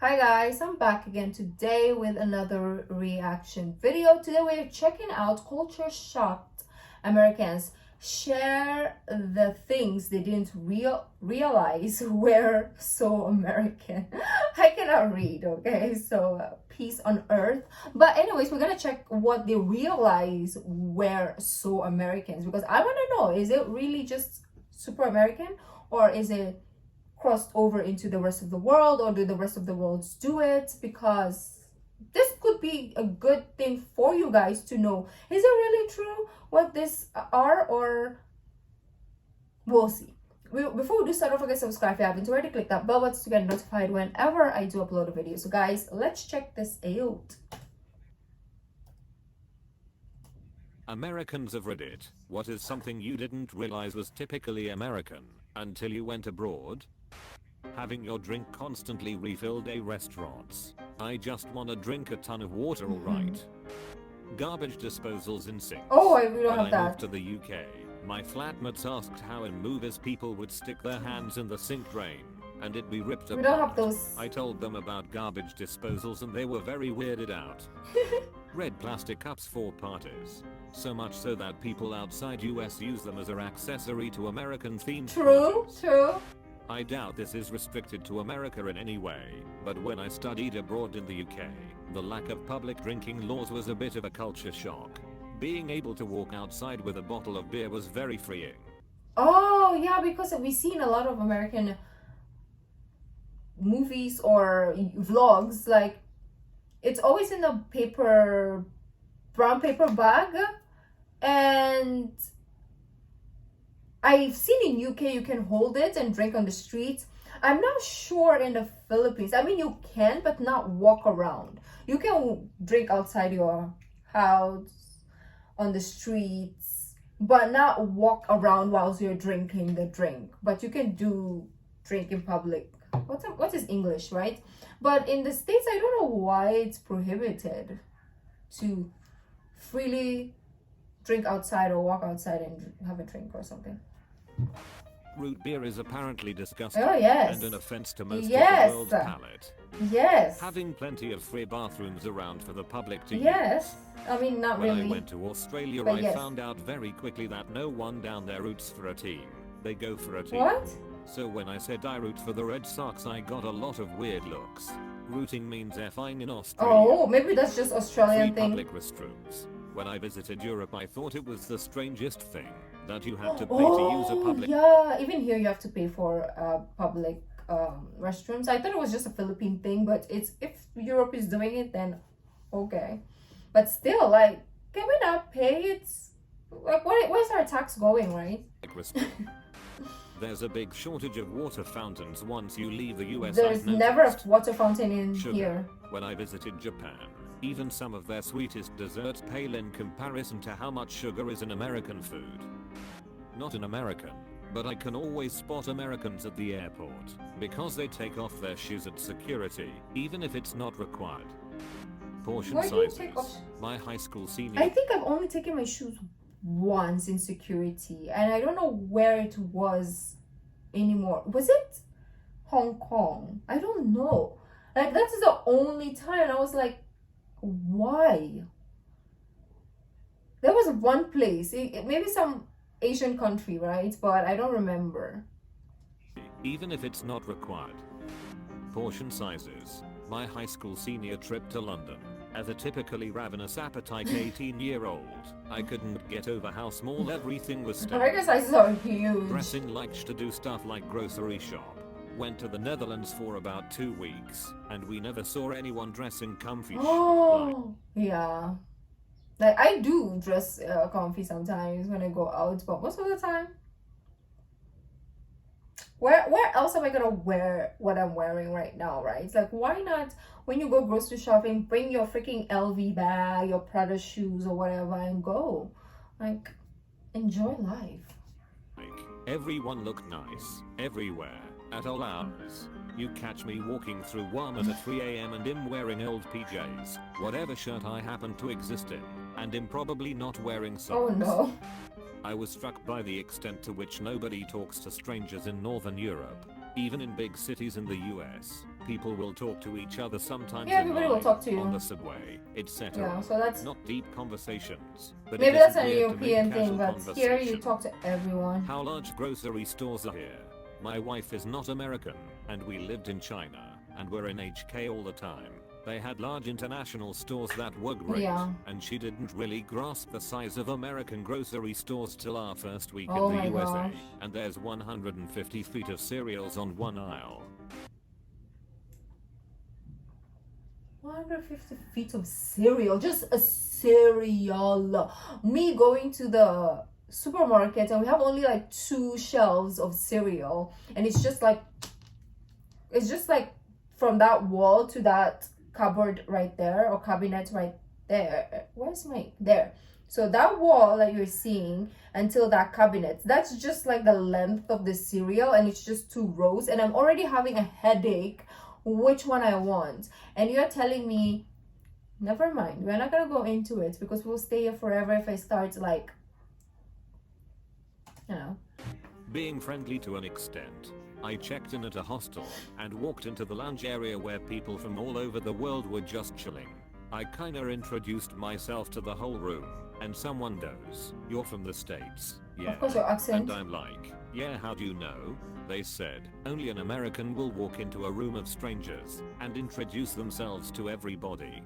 Hi guys, I'm back again today with another reaction video. Today we're checking out culture shocked Americans share the things they didn't realize were so American. I cannot read, okay? So peace on earth. But anyways, we're gonna check what they realize were so Americans because I want to know, is it really just super American or is it crossed over into the rest of the world, or do the rest of the worlds do it? Because this could be a good thing for you guys to know, is it really true what this are, or we'll see. Before we do start, don't forget to subscribe if you haven't already. Click that bell button to get notified whenever I do upload a video. So guys, let's check this out. Americans have read it. What is something you didn't realize was typically American until you went abroad? Having your drink constantly refilled at restaurants. I just wanna drink a ton of water, alright. Garbage disposals in sinks. Oh, we don't when have I that. moved to the UK, my flatmates asked how in movies people would stick their hands in the sink drain and it'd be ripped apart. We don't have those. I told them about garbage disposals and they were very weirded out. Red plastic cups for parties. So much so that people outside US use them as an accessory to American themed parties. True. I doubt this is restricted to America in any way, but when I studied abroad in the UK, the lack of public drinking laws was a bit of a culture shock. Being able to walk outside with a bottle of beer was very freeing. Oh yeah, because we've seen a lot of American movies or vlogs, like it's always in a brown paper bag, and I've seen in UK you can hold it and drink on the streets. I'm not sure in the Philippines. I mean, you can, but not walk around. You can drink outside your house, on the streets, but not walk around whilst you're drinking the drink. But you can drink in public. What is English, right? But in the States, I don't know why it's prohibited to freely drink outside or walk outside and have a drink or something. Root beer is apparently disgusting and an offense to most of the world's palate. Yes. Having plenty of free bathrooms around for the public to use. I mean, not when really. When I went to Australia, I found out very quickly that no one down there roots for a team. They go for a team. What? So when I said I root for the Red Sox, I got a lot of weird looks. Rooting means effing in Australia. Oh, maybe that's just Australian thing. Public restrooms. When I visited Europe, I thought it was the strangest thing that you had to pay to use a public. Yeah, even here you have to pay for public restrooms. I thought it was just a Philippine thing, but if Europe is doing it, then okay. But still, like, can we not pay? It's like, where's our tax going, right? There's a big shortage of water fountains once you leave the US. There's never a water fountain in here. When I visited Japan, even some of their sweetest desserts pale in comparison to how much sugar is in American food. Not an American, but I can always spot Americans at the airport because they take off their shoes at security, even if it's not required. Portion sizes. My high school senior. I think I've only taken my shoes once in security, and I don't know where it was anymore. Was it Hong Kong? I don't know. Like, that's the only time I was like, why? There was one place, maybe some Asian country, right? But I don't remember. Even if it's not required. Portion sizes. My high school senior trip to London. As a typically ravenous appetite 18-year-old, I couldn't get over how small everything was. American sizes are huge. Dressing like to do stuff like grocery shop. Went to the Netherlands for about 2 weeks, and we never saw anyone dressing comfy. Oh, yeah. Like, I do dress comfy sometimes when I go out, but most of the time, where else am I gonna wear what I'm wearing right now, right? It's like, why not, when you go grocery shopping, bring your freaking LV bag, your Prada shoes or whatever, and go. Like, enjoy life. Everyone looked nice, everywhere, at all hours. You catch me walking through Walmart at 3 AM and I'm wearing old PJs, whatever shirt I happen to exist in, and I'm probably not wearing socks. Oh no. I was struck by the extent to which nobody talks to strangers in Northern Europe. Even in big cities in the US, people will talk to each other sometimes Yeah, in everybody will line, talk to you. on the subway, etc. Yeah, so that's Not deep conversations, but maybe it that's isn't a weird to make European casual thing, but here you conversation. talk to everyone. How large grocery stores are here? My wife is not American, and we lived in China, and were in HK all the time. They had large international stores that were great, Yeah. and she didn't really grasp the size of American grocery stores till our first week Oh in my the USA. gosh. And there's 150 feet of cereals on one aisle. 150 feet of cereal, just a cereal. Me going to the supermarket and we have only like 2 shelves of cereal, and it's just like from that wall to that cupboard right there, or cabinet right there. Where's my there? So that wall that you're seeing until that cabinet, that's just like the length of the cereal, and it's just 2 rows, and I'm already having a headache which one I want. And you're telling me, never mind, we're not gonna go into it because we'll stay here forever if I start like, you know. Being friendly to an extent. I checked in at a hostel and walked into the lounge area where people from all over the world were just chilling. I kinda introduced myself to the whole room, and someone goes, "You're from the States?" "Yeah." Of course, your accent. And I'm like, "Yeah, how do you know?" They said, "Only an American will walk into a room of strangers and introduce themselves to everybody."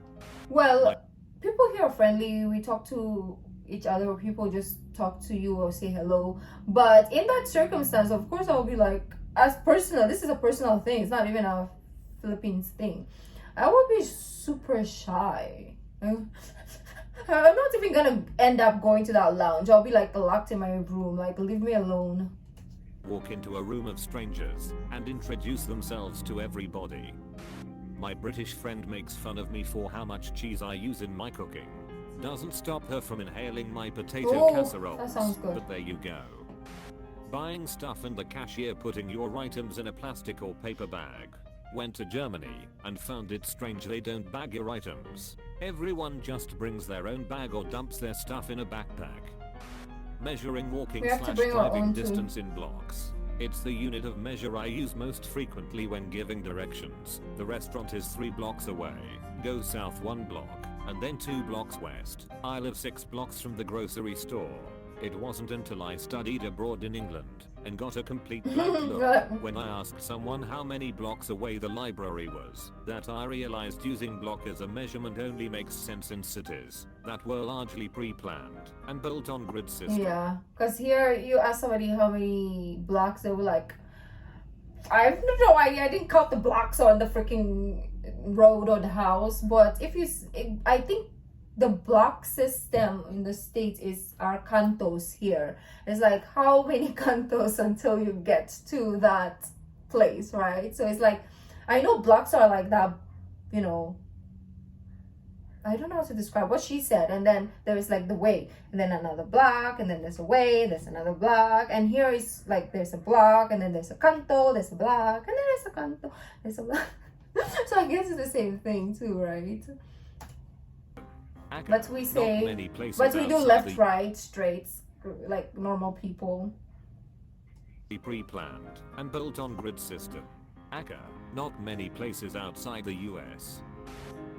Well, people here are friendly. We talk to each other, or people just talk to you or say hello. But in that circumstance, of course, I'll be like, as personal, this is a personal thing. It's not even a Philippines thing. I will be super shy. I'm not even gonna end up going to that lounge. I'll be like locked in my room, like, leave me alone. Walk into a room of strangers and introduce themselves to everybody. My British friend makes fun of me for how much cheese I use in my cooking. Doesn't stop her from inhaling my potato casseroles. That sounds good. But there you go. Buying stuff and the cashier putting your items in a plastic or paper bag. Went to Germany and found it strange they don't bag your items. Everyone just brings their own bag or dumps their stuff in a backpack. Measuring walking We have to / bring our driving own too. distance in blocks. It's the unit of measure I use most frequently when giving directions. The restaurant is 3 blocks away. Go south 1 block, and then 2 blocks west. I live 6 blocks from the grocery store. It wasn't until I studied abroad in England and got a complete blank look when I asked someone how many blocks away the library was that I realized using block as a measurement only makes sense in cities that were largely pre-planned and built on grid systems. Yeah, because here you ask somebody how many blocks, they were like, I have no idea. I didn't count the blocks on the freaking road or the house. But if you, I think the block system in the States is our cantos here. It's like how many cantos until you get to that place, right? So it's like, I know blocks are like that, you know, I don't know how to describe what she said. And then there's like the way, and then another block, and then there's a way, there's another block. And here is like there's a block, and then there's a canto, there's a block, and then there's a canto, there's a block. So I guess it's the same thing too, right? But we say, but we do left, right, straight, like normal people. Pre-planned and built on grid system. Aka, not many places outside the US.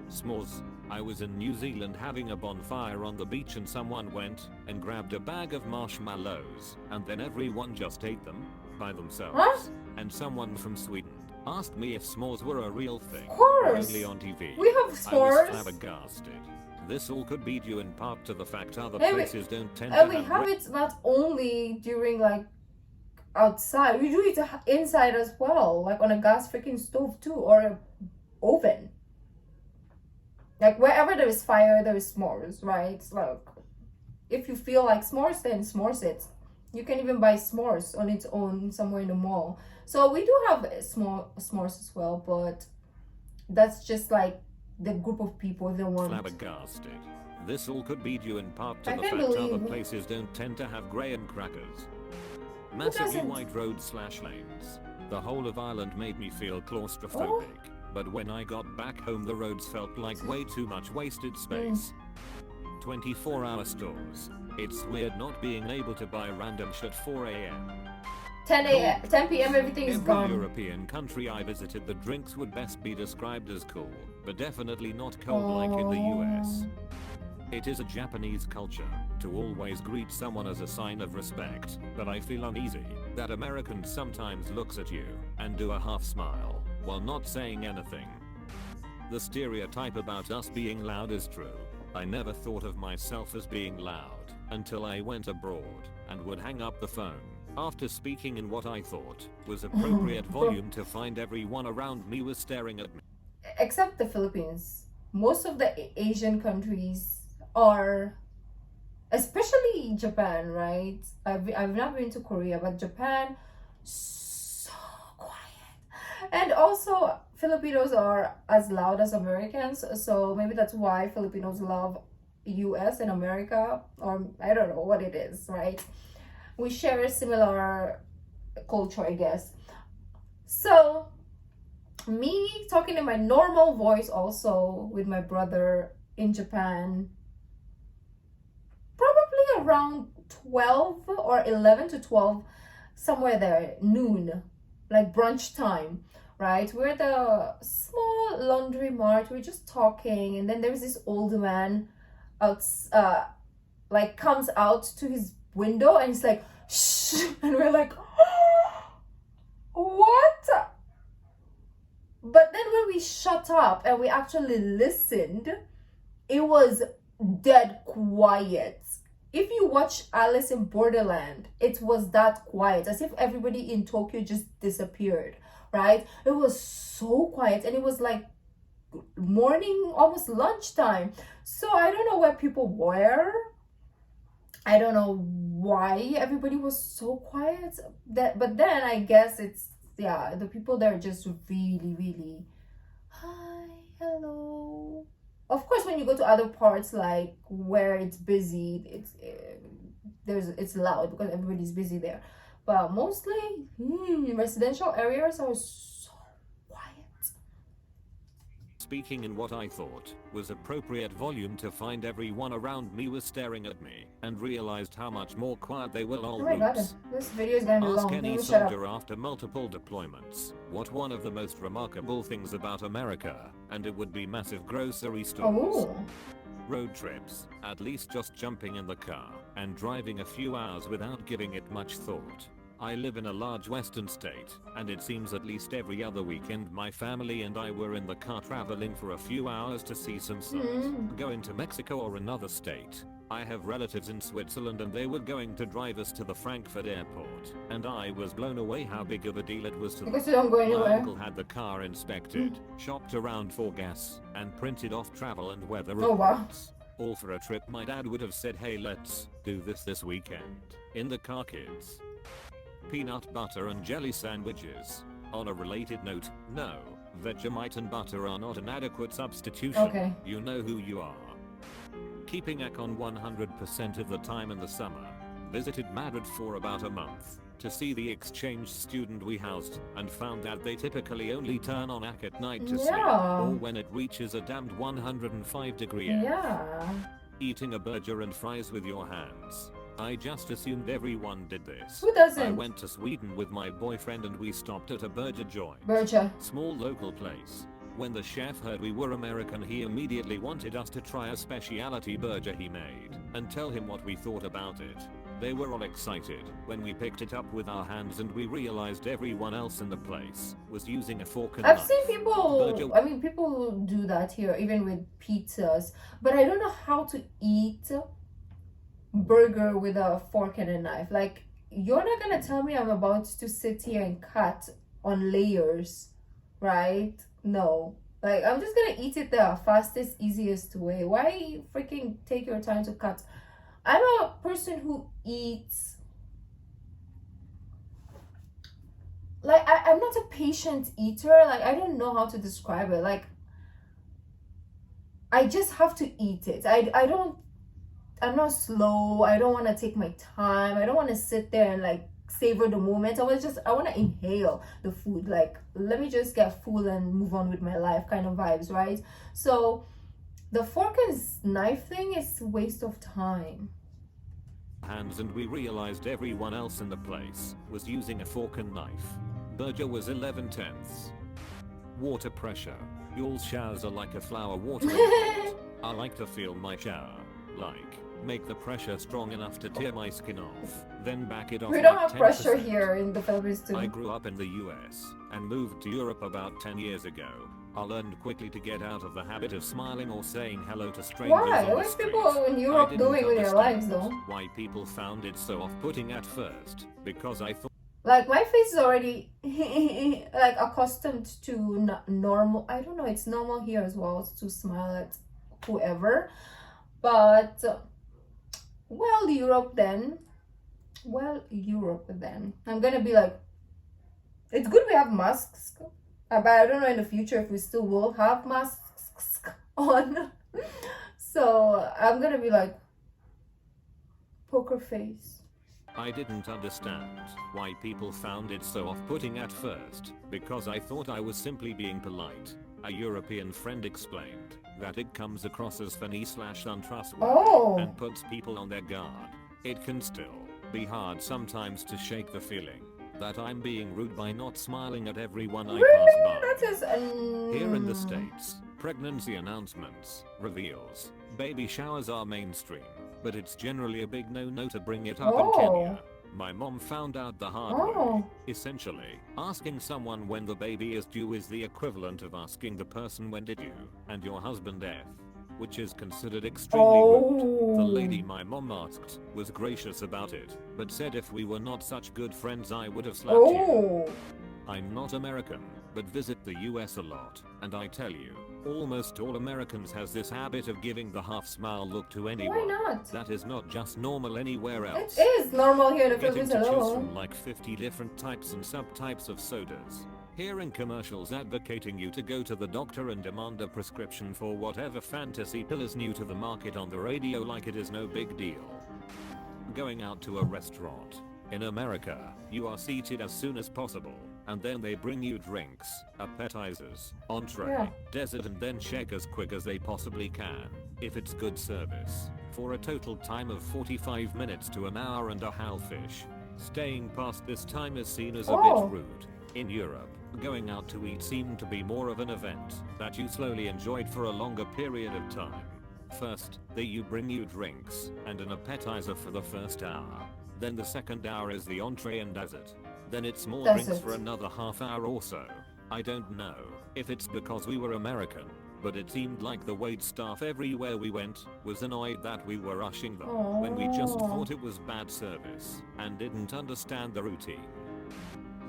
S'mores, I was in New Zealand having a bonfire on the beach and someone went and grabbed a bag of marshmallows and then everyone just ate them by themselves. Huh? And someone from Sweden asked me if s'mores were a real thing. Of course. Only on TV. We have s'mores. I was flabbergasted. This all could be due in part to the fact other places don't tend to and we have it not only during like outside, we do it inside as well, like on a gas freaking stove too, or a oven. Like wherever there is fire, there is s'mores, right? It's like if you feel like s'mores, then s'mores it. You can even buy s'mores on its own somewhere in the mall. So we do have s'mores as well, but that's just like the group of people they want. Flabbergasted. This all could be due in part to the fact other places don't tend to have graham crackers. Massively wide roads / lanes. The whole of Ireland made me feel claustrophobic. But when I got back home the roads felt like way too much wasted space. 24-hour stores. It's weird not being able to buy random shit 4 a.m. 10 p.m. everything is Every gone. European country I visited, the drinks would best be described as cool, but definitely not cold like in the US. It is a Japanese culture to always greet someone as a sign of respect, but I feel uneasy that Americans sometimes looks at you and do a half smile while not saying anything. The stereotype about us being loud is true. I never thought of myself as being loud until I went abroad and would hang up the phone after speaking in what I thought was appropriate volume to find everyone around me was staring at me. Except the Philippines. Most of the Asian countries are, especially Japan, right? I've not been to Korea, but Japan, so quiet. And also Filipinos are as loud as Americans, so maybe that's why Filipinos love US and America, or I don't know what it is, right? We share a similar culture, I guess. So me talking in my normal voice also with my brother in Japan, probably around 12 or 11 to 12, somewhere there, noon, like brunch time, right? We're at the small laundry mart, we're just talking, and then there's this old man out, like comes out to his window and he's like, shh, and we're like, what? But then when we shut up and we actually listened, it was dead quiet. If you watch Alice in Borderland, it was that quiet, as if everybody in Tokyo just disappeared, right? It was so quiet, and it was like morning, almost lunchtime. So I don't know where people were. I don't know why everybody was so quiet. But then I guess it's, yeah, the people there are just really, really, hi, hello. Of course, when you go to other parts, like where it's busy, it's loud because everybody's busy there. But mostly, residential areas are so quiet. Speaking in what I thought was appropriate volume to find everyone around me was staring at me, and realized how much more quiet they were. Oh my god, this video is gonna be Ask long. any Shut up. soldier after multiple deployments what one of the most remarkable things about America, and it would be massive grocery stores. Oh. Road trips, at least just jumping in the car and driving a few hours without giving it much thought. I live in a large western state, and it seems at least every other weekend my family and I were in the car traveling for a few hours to see some sights. Going to Mexico or another state. I have relatives in Switzerland and they were going to drive us to the Frankfurt airport, and I was blown away how big of a deal it was to them. Because you don't go My anywhere. uncle had the car inspected, shopped around for gas, and printed off travel and weather Oh wow. reports. All for a trip my dad would have said, hey, let's do this weekend. In the car, kids. Peanut butter and jelly sandwiches. On a related note, no, Vegemite and butter are not an adequate substitution. Okay. You know who you are. Keeping Akon 100% of the time in the summer. Visited Madrid for about a month to see the exchange student we housed, and found out they typically only turn on Ak at night to sleep, Yeah. or when it reaches a damned 105 degree F. Yeah. Eating a burger and fries with your hands. I just assumed everyone did this. Who doesn't? I went to Sweden with my boyfriend and we stopped at a burger joint. Burger. Small local place. When the chef heard we were American, he immediately wanted us to try a specialty burger he made and tell him what we thought about it. They were all excited when we picked it up with our hands and we realized everyone else in the place was using a fork and I've knife. seen people, Burger- I mean, people do that here, even with pizzas. But I don't know how to eat burger with a fork and a knife. Like, you're not gonna tell me I'm about to sit here and cut on layers, right? No. Like, I'm just gonna eat it the fastest, easiest way. Why freaking take your time to cut? I'm a person who eats, like, I'm not a patient eater. Like, I don't know how to describe it. Like, I just have to eat it. I'm not slow. I don't want to take my time. I don't want to sit there and like savor the moment. I want to inhale the food. Like, let me just get full and move on with my life kind of vibes, right? So the fork and knife thing is a waste of time. hands and we realized everyone else in the place was using a fork and knife. Burger was 11/10. Water pressure. Y'all's showers are like a flower watering pot. I like to feel my shower. Like, make the pressure strong enough to tear my skin off, then back it off. We don't like have pressure 10%. here in the Philippines too. I grew up in the US and moved to Europe about 10 years ago. I learned quickly to get out of the habit of smiling or saying hello to strangers Why? on the What's street. people in I Europe didn't doing with their lives understand though? why people found it so off-putting at first, because I thought Like my face is already like accustomed to normal. I don't know. It's normal here as well to smile at whoever, but well, Europe then. Well, Europe then. I'm gonna be like, it's good we have masks, but I don't know in the future if we still will have masks on. So I'm gonna be like, poker face. I didn't understand why people found it so off-putting at first, because I thought I was simply being polite. A European friend explained that it comes across as funny/untrustworthy Oh. and puts people on their guard. It can still be hard sometimes to shake the feeling that I'm being rude by not smiling at everyone I pass by. That is Here in the States, pregnancy announcements, reveals, baby showers are mainstream, but it's generally a big no-no to bring it up in Kenya. My mom found out the hard way. Essentially, asking someone when the baby is due is the equivalent of asking the person when did you and your husband F, which is considered extremely rude. The lady my mom asked was gracious about it, but said if we were not such good friends I would have slapped you. I'm not American, but visit the US a lot, and I tell you, almost all Americans has this habit of giving the half smile look to anyone. Why not? That is not just normal anywhere else. It is normal here in the Getting Philippines to choose alone. from like 50 different types and subtypes of sodas. Hearing commercials advocating you to go to the doctor and demand a prescription for whatever fantasy pill is new to the market on the radio like it is no big deal. Going out to a restaurant. In America, you are seated as soon as possible, and then they bring you drinks, appetizers, entree, dessert and then check as quick as they possibly can, if it's good service, for a total time of 45 minutes to an hour and a half-ish. Staying past this time is seen as a bit rude. In Europe, going out to eat seemed to be more of an event that you slowly enjoyed for a longer period of time. First, they bring you drinks and an appetizer for the first hour. Then the second hour is the entree and dessert. Then it's more drinks for another half hour or so. I don't know if it's because we were American, but it seemed like the wait staff everywhere we went was annoyed that we were rushing them when we just thought it was bad service and didn't understand the routine.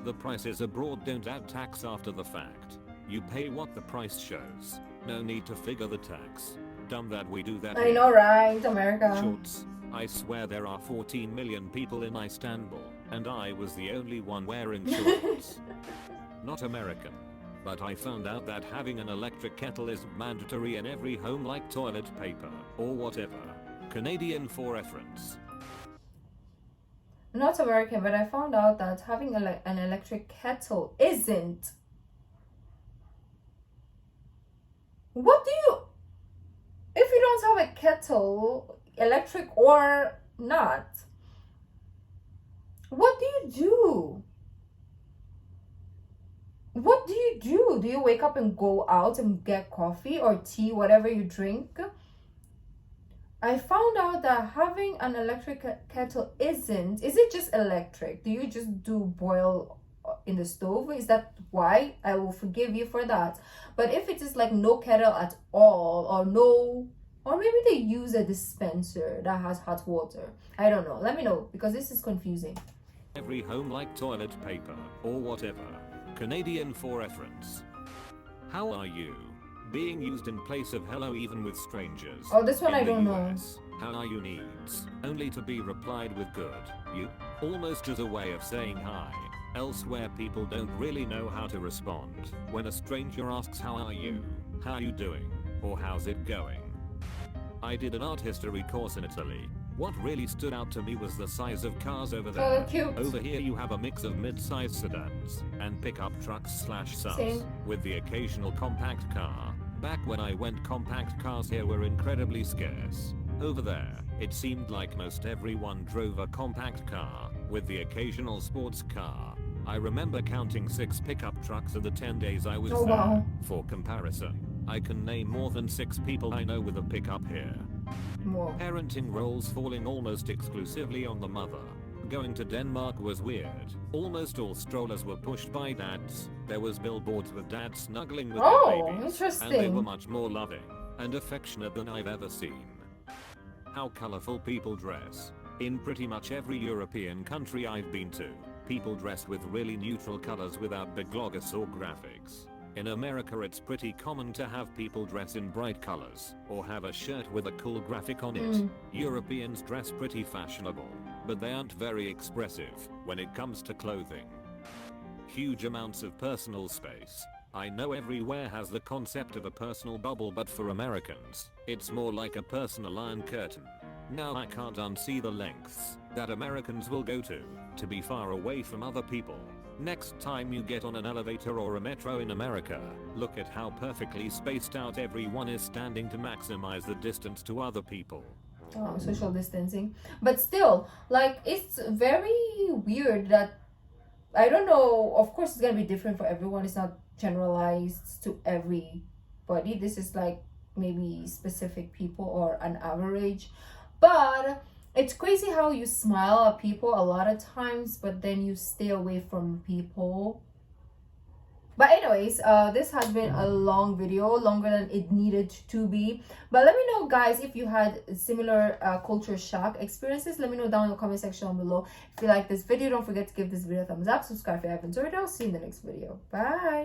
The prices abroad don't add tax after the fact. You pay what the price shows. No need to figure the tax. Dumb that we do that. I know, right? America. Shorts. I swear there are 14 million people in Istanbul, and I was the only one wearing shorts. Not American. But I found out that having an electric kettle is mandatory in every home like toilet paper, or whatever. Canadian for reference. Not American, but I found out that having an electric kettle isn't. What do you... If you don't have a kettle, electric or not, what do you do? What do you do? Do you wake up and go out and get coffee or tea, whatever you drink? I found out that having an electric kettle isn't. Is it just electric? Do you just do boil in the stove? Is that why? I will forgive you for that. But if it is like no kettle at all, or no, or maybe they use a dispenser that has hot water. I don't know. Let me know, because this is confusing. Every home like toilet paper, or whatever. Canadian for reference. How are you? Being used in place of hello even with strangers. Oh, this one In I the don't US, how are you needs, only to be replied with good, you, almost as a way of saying hi. Elsewhere people don't really know how to respond when a stranger asks how are you doing, or how's it going. I did an art history course in Italy. What really stood out to me was the size of cars over there. Oh, cute. Over here you have a mix of mid-sized sedans and pickup trucks/subs Same. with the occasional compact car. Back when I went, compact cars here were incredibly scarce. Over there, it seemed like most everyone drove a compact car, with the occasional sports car. I remember counting 6 pickup trucks in the 10 days I was Oh, there. wow. For comparison, I can name more than 6 people I know with a pickup here. Whoa. Parenting roles falling almost exclusively on the mother. Going to Denmark was weird. Almost all strollers were pushed by dads. There was billboards with dads snuggling with Oh, their babies. And they were interesting. much more loving and affectionate than I've ever seen. How colorful people dress. In pretty much every European country I've been to, people dress with really neutral colors without big logos or graphics. In America it's pretty common to have people dress in bright colors, or have a shirt with a cool graphic on it. Europeans dress pretty fashionable, but they aren't very expressive when it comes to clothing. Huge amounts of personal space. I know everywhere has the concept of a personal bubble, but for Americans, it's more like a personal iron curtain. Now I can't unsee the lengths that Americans will go to be far away from other people. Next time you get on an elevator or a metro in America, look at how perfectly spaced out everyone is standing to maximize the distance to other people. Social distancing. But still, like, it's very weird that, I don't know, of course it's gonna be different for everyone. It's not generalized to everybody. This is like maybe specific people or an average. But it's crazy how you smile at people a lot of times, but then you stay away from people. But anyways, this has been a long video, longer than it needed to be. But let me know, guys, if you had similar culture shock experiences. Let me know down in the comment section down below. If you like this video, don't forget to give this video a thumbs up, subscribe if you haven't already. I'll see you in the next video. Bye.